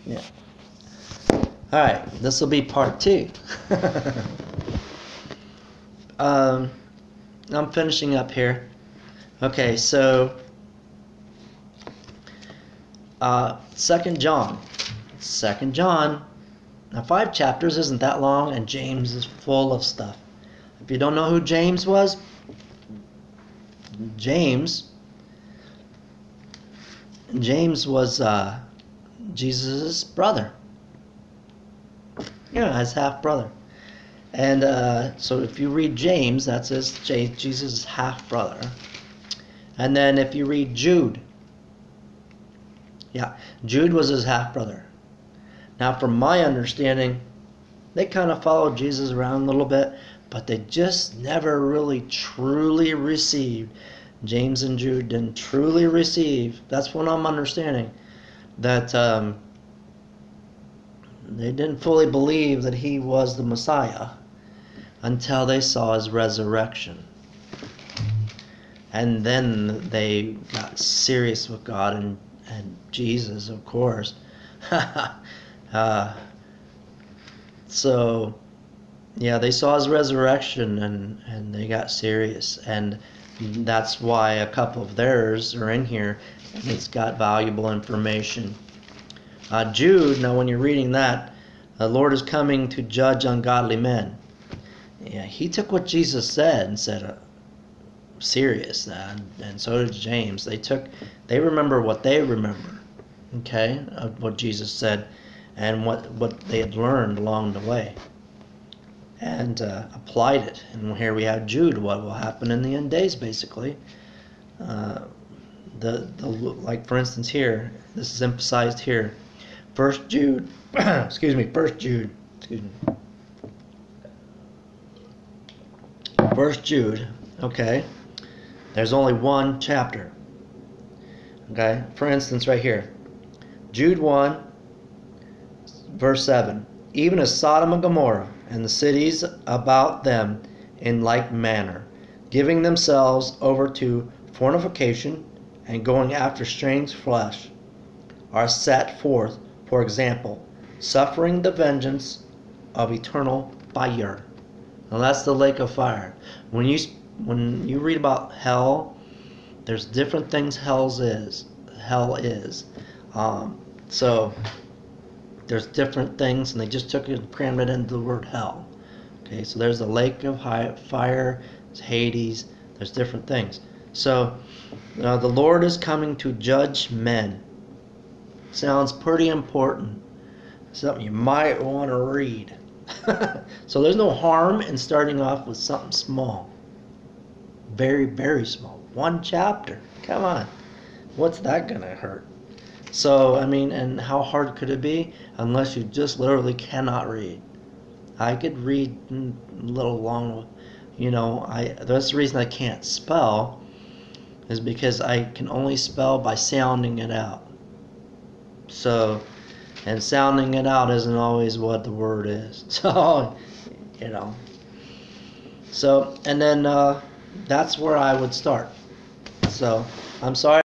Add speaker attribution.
Speaker 1: Yeah. All right, this will be part 2. I'm finishing up here. Okay, so 2 John. 2 John. Now 5 chapters isn't that long, and James is full of stuff. If you don't know who James was, James was Jesus' brother. Yeah, his half brother. And so if you read James, that's Jesus' half brother. And then if you read Jude, yeah, Jude was his half brother. Now, from my understanding, they kind of followed Jesus around a little bit, but they just never really truly received. James and Jude didn't truly receive. That's what I'm understanding. That they didn't fully believe that he was the Messiah until they saw his resurrection. And then they got serious with God and Jesus, of course. So, yeah, they saw his resurrection and they got serious. And that's why a couple of theirs are in here. And it's got valuable information. Jude, now when you're reading that, the Lord is coming to judge ungodly men. Yeah, he took what Jesus said and said serious, and so did James. They remember what they remember, okay, of what Jesus said, and what they had learned along the way, and applied it. And here we have Jude. What will happen in the end days, basically. Like for instance here, this is emphasized here. 1 Jude, excuse me. 1 Jude. Okay. There's only one chapter. Okay. For instance, right here, Jude 1, verse 7. Even as Sodom and Gomorrah and the cities about them in like manner, giving themselves over to fornication and going after strange flesh, are set forth, for example, suffering the vengeance of eternal fire. Now that's the lake of fire. When you read about hell, there's different things hell is. So there's different things, and they just took it and crammed it into the word hell. Okay, so there's the lake of fire, there's Hades, there's different things. So the Lord is coming to judge men. Sounds pretty important. Something you might want to read. So there's no harm in starting off with something small. Very, very small. 1 chapter. Come on. What's that going to hurt? So, I mean, and how hard could it be? Unless you just literally cannot read. I could read a little long, that's the reason I can't spell, is because I can only spell by sounding it out. So, and sounding it out isn't always what the word is. So, So, and then that's where I would start. So, I'm sorry.